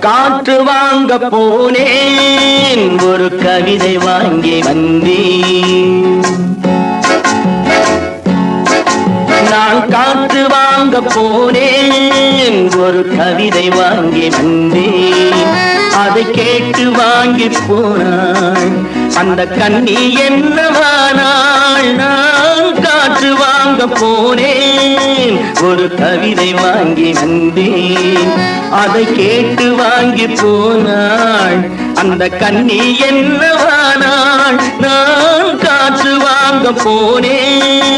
காற்று வாங்க போனேன், ஒரு கவிதை வாங்கி வந்தேன். நான் காற்று வாங்க போனேன், ஒரு கவிதை வாங்கி வந்தேன். அதை கேட்டு வாங்கி போனாள் அந்த கண்ணி என்னவானாள். நான் காற்று வாங்க போனேன், ஒரு கவிதை வாங்கி வந்தேன். அதை கேட்டு வாங்கி போனாள் அந்த கண்ணி என்னவானாள். நான் காற்று வாங்க போனேன்.